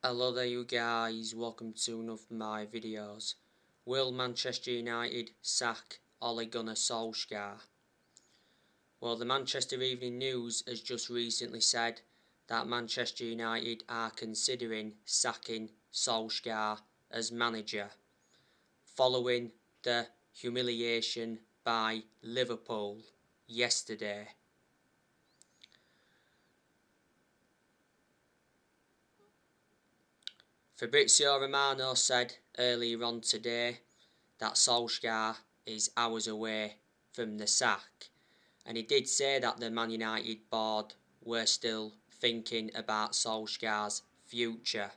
Hello there you guys, welcome to one of my videos. Will Manchester United sack Ole Gunnar Solskjaer? Well, the Manchester Evening News has just recently said that Manchester United are considering sacking Solskjaer as manager, following the humiliation by Liverpool yesterday. Fabrizio Romano said earlier on today that Solskjaer is hours away from the sack, and he did say that the Man United board were still thinking about Solskjaer's future.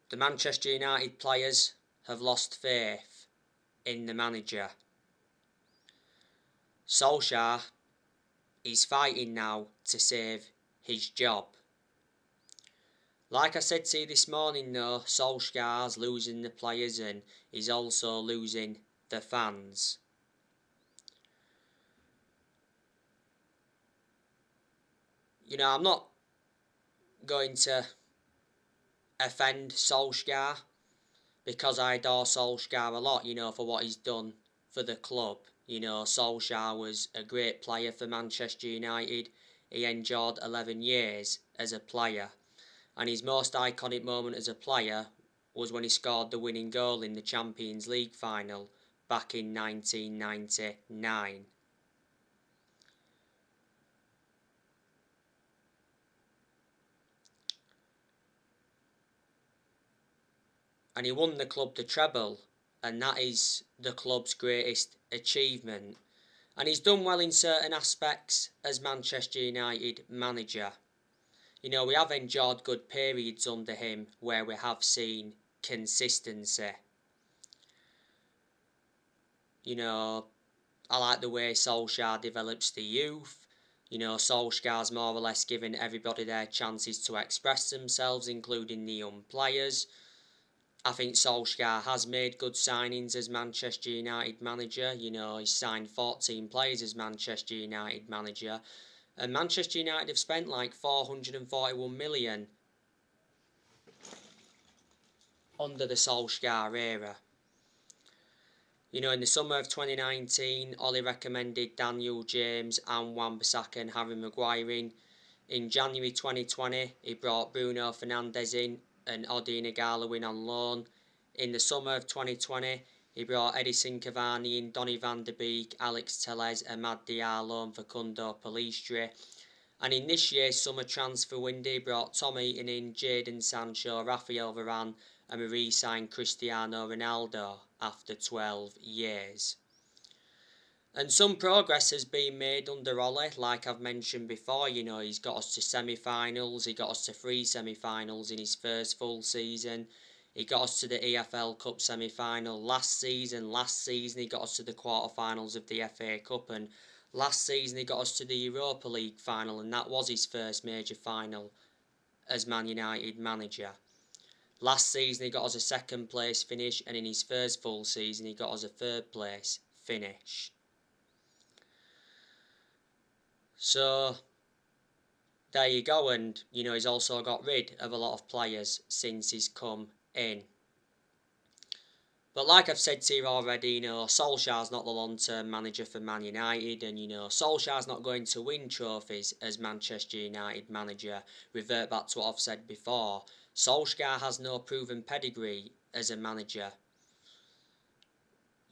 The Manchester United players have lost faith in the manager. Solskjaer is fighting now to save his job. Like I said to you this morning though, Solskjaer's losing the players and he's also losing the fans. I'm not going to offend Solskjaer because I adore Solskjaer a lot, for what he's done for the club. Solskjaer was a great player for Manchester United. He endured 11 years as a player. And his most iconic moment as a player was when he scored the winning goal in the Champions League final back in 1999. And he won the club the treble, and that is the club's greatest achievement. And he's done well in certain aspects as Manchester United manager. We have enjoyed good periods under him where we have seen consistency. I like the way Solskjaer develops the youth. Solskjaer's more or less giving everybody their chances to express themselves, including the young players. I think Solskjaer has made good signings as Manchester United manager. He's signed 14 players as Manchester United manager. And Manchester United have spent like 441 million under the Solskjaer era. In the summer of 2019, Ollie recommended Daniel James and Wan-Bissaka and Harry Maguire in. In January 2020, he brought Bruno Fernandez in and Odi Nagala in on loan. In the summer of 2020, he brought Edison Cavani in, Donny van de Beek, Alex Telles, Amad Diallo and Facundo Pellistri. And in this year's summer transfer window, he brought Tom Heaton in, Jadon Sancho, Rafael Varane and re-signed Cristiano Ronaldo after 12 years. And some progress has been made under Ole, like I've mentioned before. He's got us to semi-finals, he got us to 3 semi-finals in his first full season. He got us to the EFL Cup semi-final last season. Last season he got us to the quarter-finals of the FA Cup, and last season he got us to the Europa League final, and that was his first major final as Man United manager. Last season he got us a second place finish, and in his first full season he got us a third place finish. So, there you go, and he's also got rid of a lot of players since he's come in. But like I've said to you already, Solskjaer's not the long-term manager for Man United, and Solskjaer's not going to win trophies as Manchester United manager. Revert back to what I've said before. Solskjaer has no proven pedigree as a manager.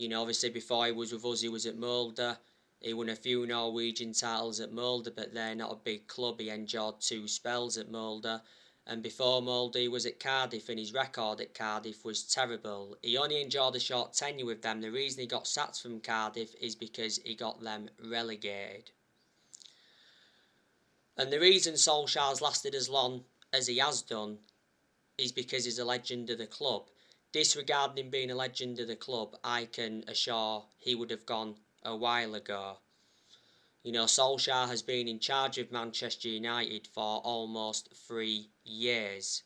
Obviously before he was with us, he was at Molde. He won a few Norwegian titles at Molde, but they're not a big club. He endured 2 spells at Molde. And before Molde, he was at Cardiff, and his record at Cardiff was terrible. He only enjoyed a short tenure with them. The reason he got sacked from Cardiff is because he got them relegated. And the reason Solskjaer's lasted as long as he has done is because he's a legend of the club. Disregarding him being a legend of the club, I can assure he would have gone a while ago. Solskjaer has been in charge of Manchester United for almost 3 years.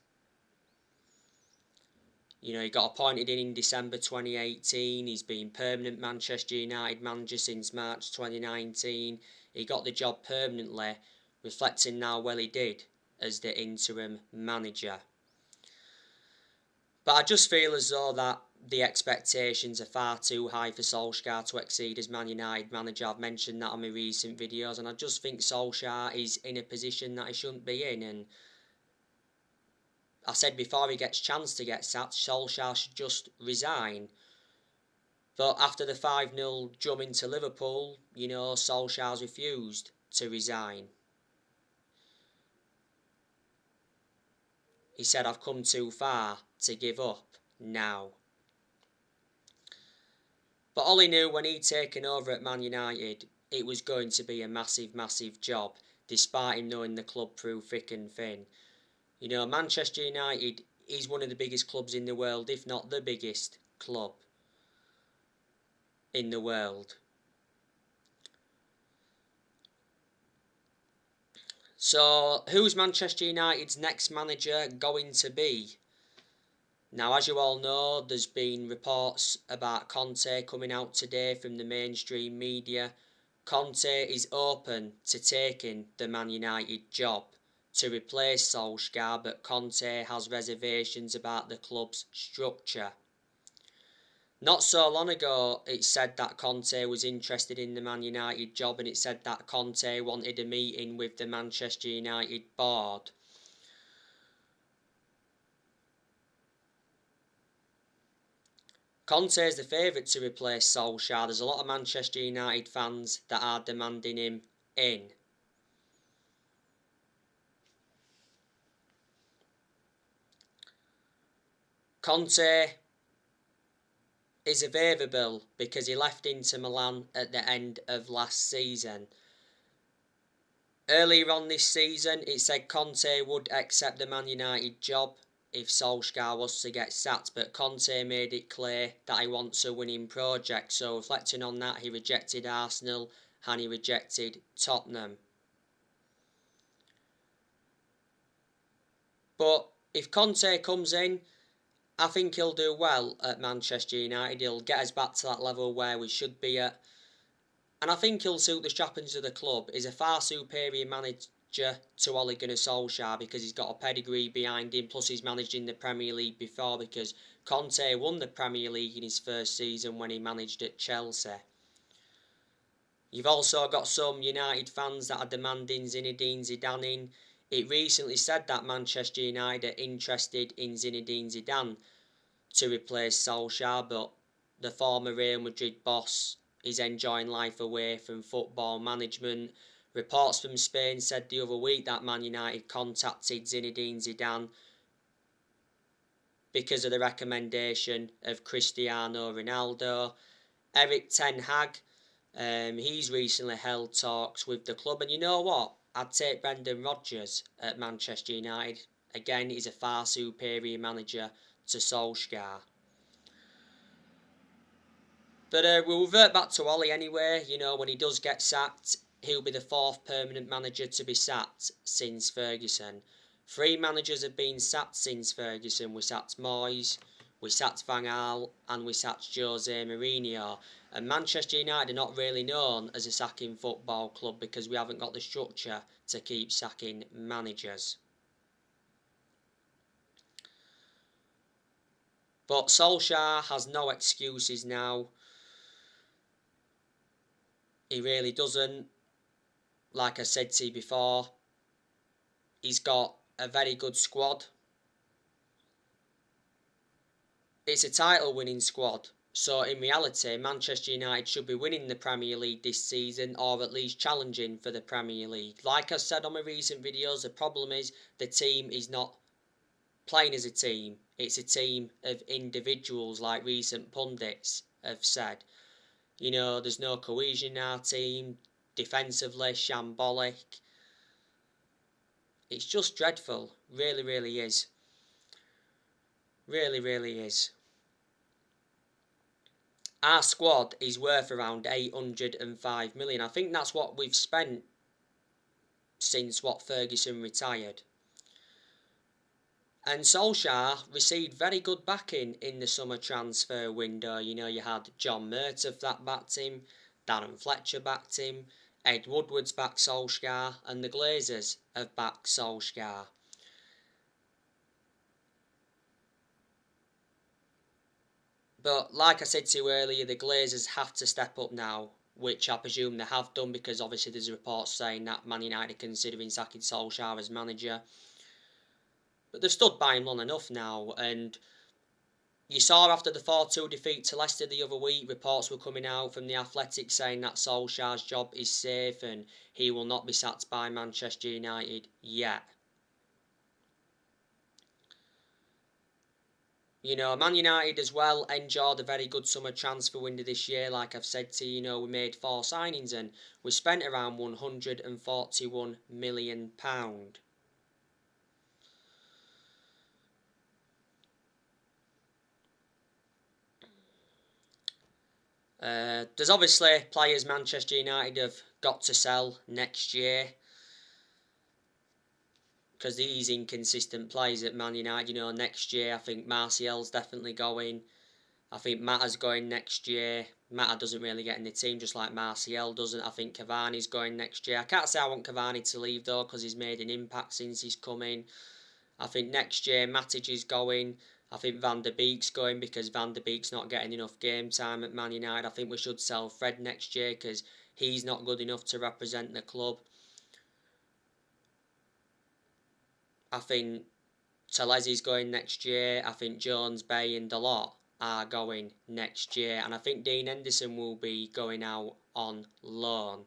You know, he got appointed in December 2018. He's been permanent Manchester United manager since March 2019. He got the job permanently, reflecting how well he did as the interim manager. But I just feel as though that the expectations are far too high for Solskjaer to exceed as Man United manager. I've mentioned that on my recent videos, and I just think Solskjaer is in a position that he shouldn't be in. And I said before he gets chance to get sacked, Solskjaer should just resign. But after the 5-0 drumming to Liverpool, you know, Solskjaer's refused to resign. He said, I've come too far to give up now. But Ollie knew when he'd taken over at Man United, it was going to be a massive, massive job, despite him knowing the club through thick and thin. You know, Manchester United is one of the biggest clubs in the world, if not the biggest club in the world. So, who's Manchester United's next manager going to be? Now, as you all know, there's been reports about Conte coming out today from the mainstream media. Conte is open to taking the Man United job to replace Solskjaer, but Conte has reservations about the club's structure. Not so long ago, it said that Conte was interested in the Man United job, and it said that Conte wanted a meeting with the Manchester United board. Conte is the favourite to replace Solskjaer. There's a lot of Manchester United fans that are demanding him in. Conte is available because he left Inter Milan at the end of last season. Earlier on this season, it said Conte would accept the Man United job if Solskjaer was to get sacked, but Conte made it clear that he wants a winning project. So reflecting on that, he rejected Arsenal and he rejected Tottenham. But if Conte comes in, I think he'll do well at Manchester United. He'll get us back to that level where we should be at. And I think he'll suit the trappings of the club. He's a far superior manager to Ole Gunnar Solskjaer because he's got a pedigree behind him, plus he's managed in the Premier League before because Conte won the Premier League in his first season when he managed at Chelsea. You've also got some United fans that are demanding Zinedine Zidane in. It recently said that Manchester United are interested in Zinedine Zidane to replace Solskjaer, but the former Real Madrid boss is enjoying life away from football management. Reports from Spain said the other week that Man United contacted Zinedine Zidane because of the recommendation of Cristiano Ronaldo. Erik ten Hag, he's recently held talks with the club, and you know what? I'd take Brendan Rodgers at Manchester United. Again, he's a far superior manager to Solskjaer. But we'll revert back to Ollie anyway. You know, when he does get sacked, he'll be the fourth permanent manager to be sacked since Ferguson. 3 managers have been sacked since Ferguson. We sacked Moyes, we sacked Van Gaal, and we sacked Jose Mourinho. And Manchester United are not really known as a sacking football club because we haven't got the structure to keep sacking managers. But Solskjaer has no excuses now. He really doesn't. Like I said to you before, he's got a very good squad. It's a title-winning squad. So in reality, Manchester United should be winning the Premier League this season, or at least challenging for the Premier League. Like I said on my recent videos, the problem is the team is not playing as a team. It's a team of individuals, like recent pundits have said. You know, there's no cohesion in our team. Defensively, shambolic. It's just dreadful. Really, really is. Really, really is. Our squad is worth around 805 million. I think that's what we've spent since Ferguson retired. And Solskjaer received very good backing in the summer transfer window. You know, you had John Murtough that backed him, Darren Fletcher backed him, Ed Woodward's backed Solskjaer, and the Glazers have backed Solskjaer. But like I said to you earlier, the Glazers have to step up now, which I presume they have done, because obviously there's reports saying that Man United are considering sacking Solskjaer as manager. But they've stood by him long enough now, and you saw after the 4-2 defeat to Leicester the other week, reports were coming out from the Athletic saying that Solskjaer's job is safe and he will not be sacked by Manchester United yet. You know, Man United as well enjoyed a very good summer transfer window this year. Like I've said to you, we made 4 signings and we spent around £141 million. There's obviously players Manchester United have got to sell next year, because these inconsistent players at Man United. Next year I think Martial's definitely going. I think Mata's going next year. Mata doesn't really get in the team, just like Martial doesn't. I think Cavani's going next year. I can't say I want Cavani to leave though, because he's made an impact since he's come in. I think next year Matic is going. I think Van der Beek's going, because Van der Beek's not getting enough game time at Man United. I think we should sell Fred next year, because he's not good enough to represent the club. I think Talezi's going next year. I think Jones, Bay and Dalot are going next year. And I think Dean Henderson will be going out on loan.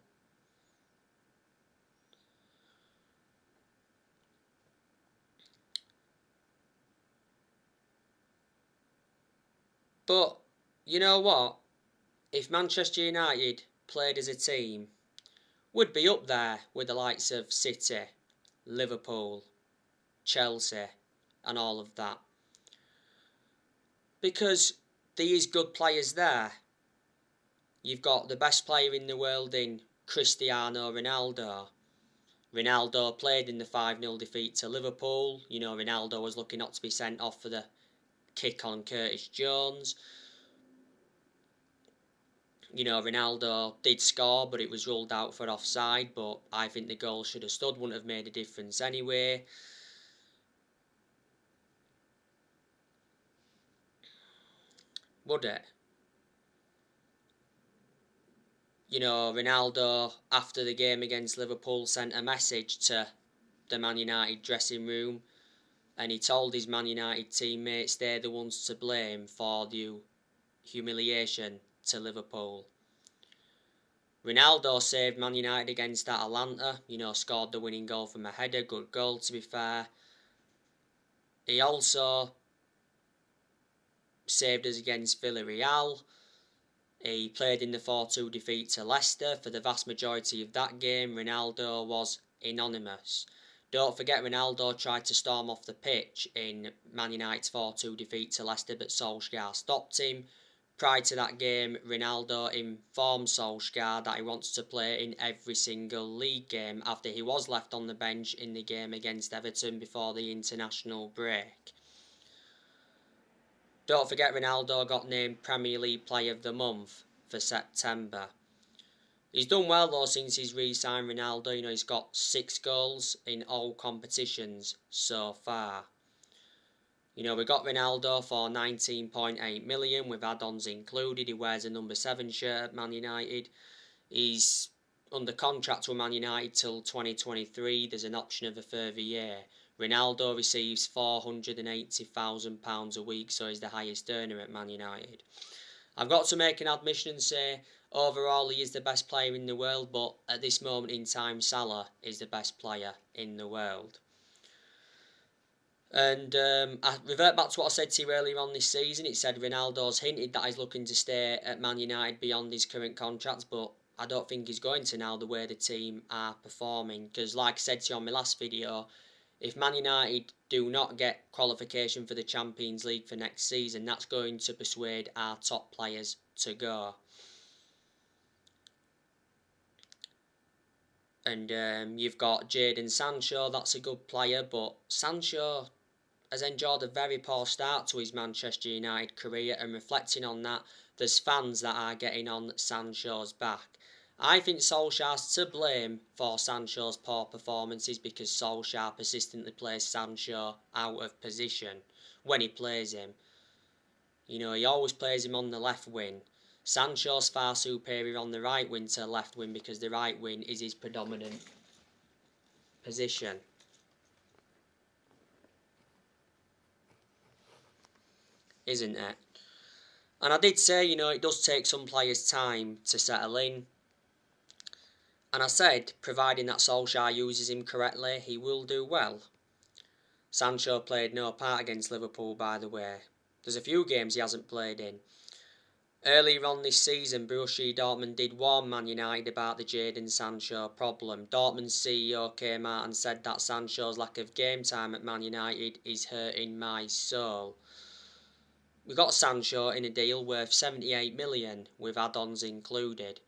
But, you know what? If Manchester United played as a team, we'd be up there with the likes of City, Liverpool, Chelsea and all of that. Because these good players there. You've got the best player in the world in Cristiano Ronaldo. Ronaldo played in the 5-0 defeat to Liverpool. Ronaldo was lucky not to be sent off for the kick on Curtis Jones. Ronaldo did score, but it was ruled out for offside. But I think the goal should have stood, wouldn't have made a difference anyway. Would it? Ronaldo, after the game against Liverpool, sent a message to the Man United dressing room, and he told his Man United teammates they're the ones to blame for the humiliation to Liverpool. Ronaldo saved Man United against Atalanta, scored the winning goal from a header, good goal to be fair. He also saved us against Villarreal. He played in the 4-2 defeat to Leicester. For the vast majority of that game, Ronaldo was anonymous. Don't forget, Ronaldo tried to storm off the pitch in Man United's 4-2 defeat to Leicester, but Solskjaer stopped him. Prior to that game, Ronaldo informed Solskjaer that he wants to play in every single league game, after he was left on the bench in the game against Everton before the international break. Don't forget, Ronaldo got named Premier League Player of the Month for September. He's done well though since he's re-signed. Ronaldo. He's got 6 goals in all competitions so far. We got Ronaldo for 19.8 million with add-ons included. He wears a number 7 shirt at Man United. He's under contract with Man United till 2023. There's an option of a further year. Ronaldo receives £480,000 a week, so he's the highest earner at Man United. I've got to make an admission and say, overall he is the best player in the world, but at this moment in time, Salah is the best player in the world. And I revert back to what I said to you earlier on this season. It said Ronaldo's hinted that he's looking to stay at Man United beyond his current contract, but I don't think he's going to now, the way the team are performing. Because like I said to you on my last video, if Man United do not get qualification for the Champions League for next season, that's going to persuade our top players to go. And you've got Jadon Sancho, that's a good player, but Sancho has enjoyed a very poor start to his Manchester United career, and reflecting on that, there's fans that are getting on Sancho's back. I think Solskjaer's to blame for Sancho's poor performances because Solskjaer persistently plays Sancho out of position when he plays him. You know, he always plays him on the left wing. Sancho's far superior on the right wing to left wing because the right wing is his predominant position. Isn't it? And I did say, you know, it does take some players time to settle in. And I said, providing that Solskjaer uses him correctly, he will do well. Sancho played no part against Liverpool, by the way. There's a few games he hasn't played in. Earlier on this season, Borussia Dortmund did warn Man United about the Jadon Sancho problem. Dortmund's CEO came out and said that Sancho's lack of game time at Man United is hurting my soul. We got Sancho in a deal worth 78 million with add-ons included.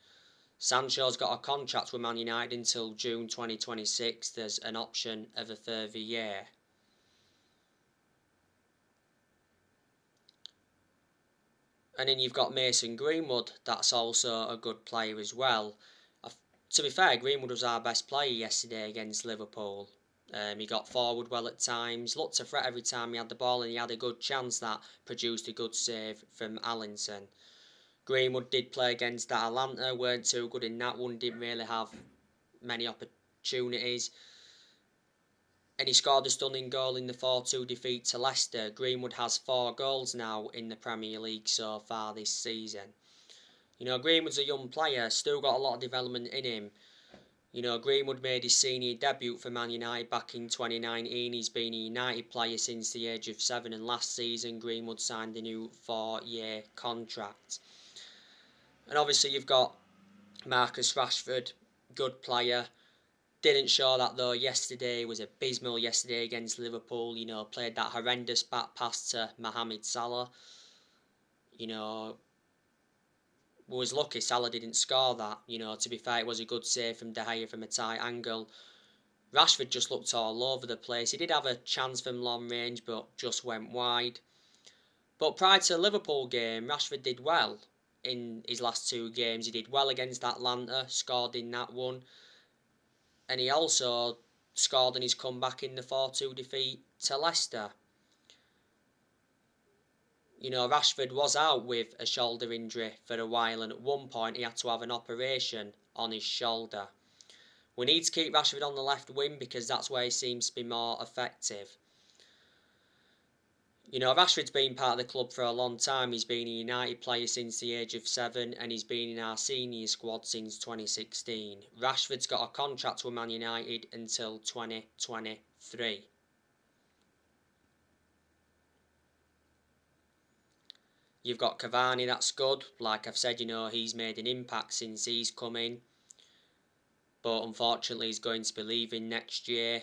Sancho's got a contract with Man United until June 2026. There's an option of a further year. And then you've got Mason Greenwood. That's also a good player as well. To be fair, Greenwood was our best player yesterday against Liverpool. He got forward well at times, looked a threat every time he had the ball, and he had a good chance that produced a good save from Allinson. Greenwood did play against Atalanta, weren't too good in that one, didn't really have many opportunities. And he scored a stunning goal in the 4-2 defeat to Leicester. Greenwood has 4 goals now in the Premier League so far this season. You know, Greenwood's a young player, still got a lot of development in him. You know, Greenwood made his senior debut for Man United back in 2019. He's been a United player since the age of 7, and last season Greenwood signed a new 4-year contract. And obviously you've got Marcus Rashford, good player. Didn't show that though yesterday, was abysmal yesterday against Liverpool. You know, played that horrendous back pass to Mohamed Salah. You know, was lucky Salah didn't score that. You know, to be fair, it was a good save from De Gea from a tight angle. Rashford just looked all over the place. He did have a chance from long range, but just went wide. But prior to the Liverpool game, Rashford did well in his last 2 games. He did well against Atlanta, scored in that one. And he also scored in his comeback in the 4-2 defeat to Leicester. You know, Rashford was out with a shoulder injury for a while, and at one point he had to have an operation on his shoulder. We need to keep Rashford on the left wing because that's where he seems to be more effective. You know, Rashford's been part of the club for a long time. He's been a United player since the age of 7, and he's been in our senior squad since 2016. Rashford's got a contract with Man United until 2023. You've got Cavani, that's good. Like I've said, you know, he's made an impact since he's come in. But unfortunately, he's going to be leaving next year.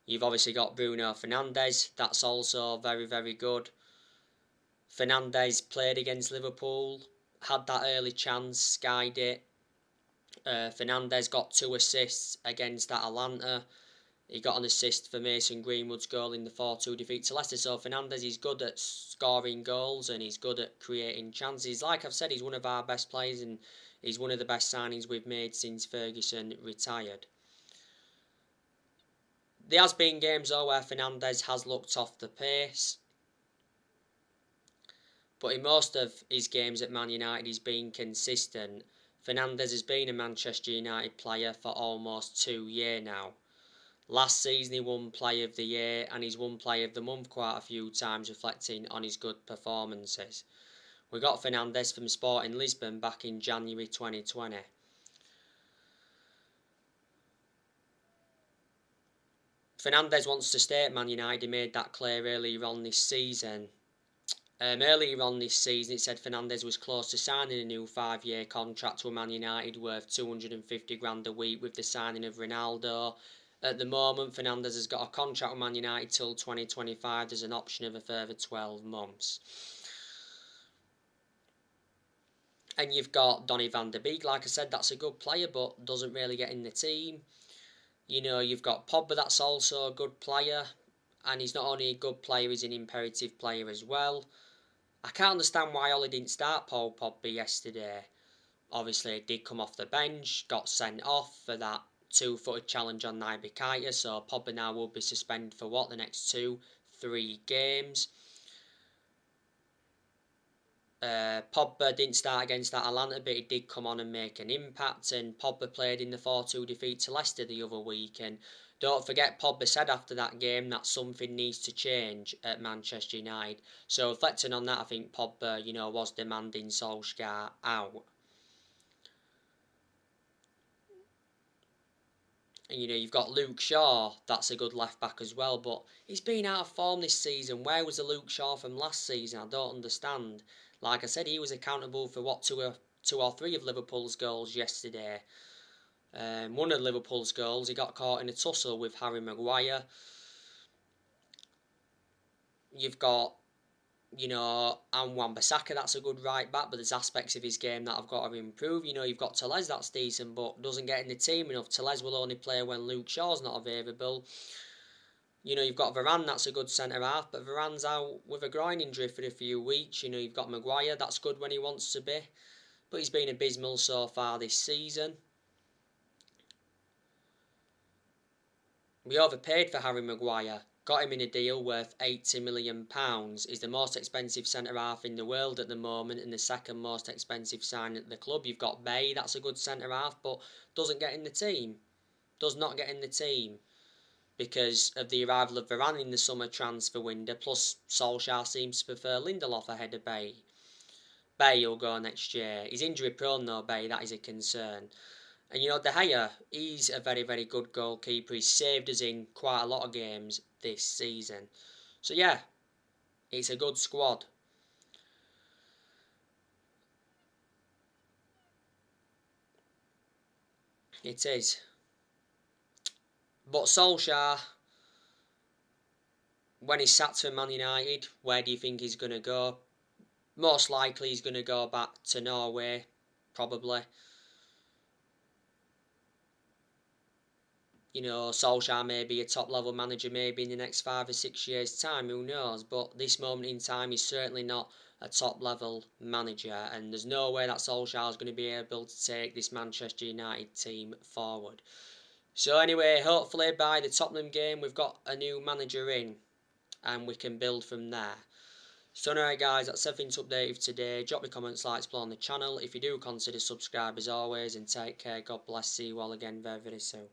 You've obviously got Bruno Fernandez. That's also very, very good. Fernandez played against Liverpool. Had that early chance, skied it. Fernandez got 2 assists against Atalanta. He got an assist for Mason Greenwood's goal in the 4-2 defeat to Leicester. So Fernandez is good at scoring goals and he's good at creating chances. Like I've said, he's one of our best players and he's one of the best signings we've made since Ferguson retired. There has been games though where Fernandez has looked off the pace. But in most of his games at Man United he's been consistent. Fernandez has been a Manchester United player for almost 2 years now. Last season he won Player of the Year and he's won Player of the Month quite a few times, reflecting on his good performances. We got Fernandez from Sporting Lisbon back in January 2020. Fernandez wants to stay at Man United. He made that clear earlier on this season. Earlier on this season, it said Fernandez was close to signing a new 5-year contract with Man United worth 250 grand a week with the signing of Ronaldo. At the moment, Fernandez has got a contract with Man United till 2025. There's an option of a further 12 months. And you've got Donny van der Beek. Like I said, that's a good player, but doesn't really get in the team. You know, you've got Pogba, that's also a good player. and he's not only a good player, he's an imperative player as well. I can't understand why Ollie didn't start Paul Pogba yesterday. Obviously, he did come off the bench, got sent off for that two-footed challenge on Naby Keita, so Pogba now will be suspended for what, the next 2-3 games. Pogba didn't start against Atalanta, but he did come on and make an impact, and Pogba played in the 4-2 defeat to Leicester the other week. And don't forget, Pogba said after that game that something needs to change at Manchester United. So reflecting on that, I think Pogba, was demanding Solskjaer out. And you've got Luke Shaw, that's a good left back as well, but he's been out of form this season. Where was the Luke Shaw from last season? I don't understand. Like I said, he was accountable for two or three of Liverpool's goals yesterday. One of Liverpool's goals, he got caught in a tussle with Harry Maguire. You've got, and Wan-Bissaka, that's a good right back, but there's aspects of his game that I've got to improve. You've got Telles, that's decent, but doesn't get in the team enough. Telles will only play when Luke Shaw's not available. You've got Varane, that's a good centre-half, but Varane's out with a groin injury for a few weeks. You've got Maguire, that's good when he wants to be, but he's been abysmal so far this season. We overpaid for Harry Maguire, got him in a deal worth £80 million. He's the most expensive centre-half in the world at the moment and the second most expensive sign at the club. You've got Bay, that's a good centre-half, but doesn't get in the team. Does not get in the team because of the arrival of Varane in the summer transfer window, plus Solskjaer seems to prefer Lindelof ahead of Bay. Bay will go next year. He's injury prone though, Bay, that is a concern. And De Gea, he's a very, very good goalkeeper. He's saved us in quite a lot of games this season. So yeah, it's a good squad. It is. But Solskjaer, when he's sacked from Man United, where do you think he's going to go? Most likely he's going to go back to Norway, probably. Solskjaer may be a top-level manager maybe in the next 5 or 6 years' time, who knows? But this moment in time, he's certainly not a top-level manager, and there's no way that Solskjaer is going to be able to take this Manchester United team forward. So anyway, hopefully by the Tottenham game, we've got a new manager in, and we can build from there. So anyway guys, that's everything to update you today. Drop me comments, likes below on the channel. If you do, consider subscribe as always, and take care. God bless. See you all again very, very soon.